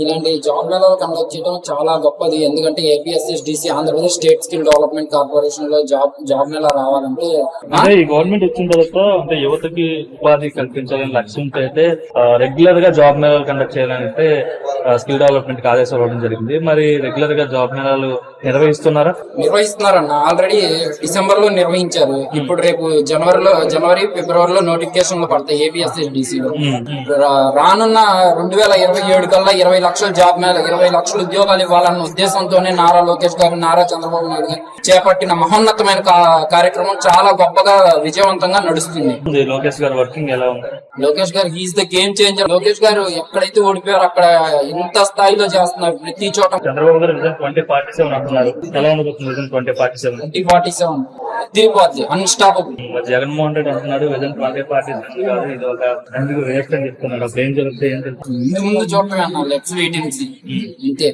ఇలాంటి జాబ్ మేళాలు కండక్ట్ చేయడం చాలా గొప్పది. ఎందుకంటే APSSDC Andhra Pradesh state skill development corporation లో జాబ్ మేళా రావాలంటే ఈ గవర్నమెంట్ వచ్చిన తర్వాత అంటే యువతకి ఉపాధి కల్పించాలని లక్ష్యంతో అయితే రెగ్యులర్ గా జాబ్ మేళాలు కండక్ట్ చేయాలని అయితే స్కిల్ డెవలప్మెంట్ ఆదేశాలు ఇవ్వడం జరిగింది. మరి రెగ్యులర్ గా జాబ్ మేళాలు నిర్వహిస్తున్నారన్న ఆల్రెడీ డిసెంబర్ లో నిర్వహించారు. ఇప్పుడు రేపు జనవరి ఫిబ్రవరిలో నోటిఫికేషన్లు పడతాయి ఏపీఎస్ఎస్డిసిలో. రానున్న 2027 కల్లా 20 లక్షల జాబ్ మేళ 20 లక్షల ఉద్యోగాలు ఇవ్వాలన్న ఉద్దేశంతోనే నారా లోకేష్ గారు నారా చంద్రబాబు నాయుడు గారు చేపట్టిన మహోన్నతమైన కార్యక్రమం చాలా గొప్పగా విజయవంతంగా నడుస్తుంది. లోకేష్ గారు వర్కింగ్ ఎలా ఉంది? లోకేష్ గారు he's the game changer. Lokesh గారు ఎక్కడైతే ఓడిపోయారో అక్కడ ఇంత స్థాయిలో చేస్తున్నారు ప్రతి చోట. చంద్రబాబు గారు 2047 అంటున్నారు. ఎలా ఉండబోతుంది 2047 తిరిగిపోద్ది అన్స్టాపబుల్. జగన్మోహన్ రెడ్డి అంటున్నాడు విజన్ 2047 కాదు, ఇది ఒక వేస్ట్ అని చెప్తున్నాడు. అప్పుడు ఏం జరుగుతుంది? ముందు చూడటమే అన్నా లెట్స్ వెయిట్ అండ్ సీ. ఇంతే.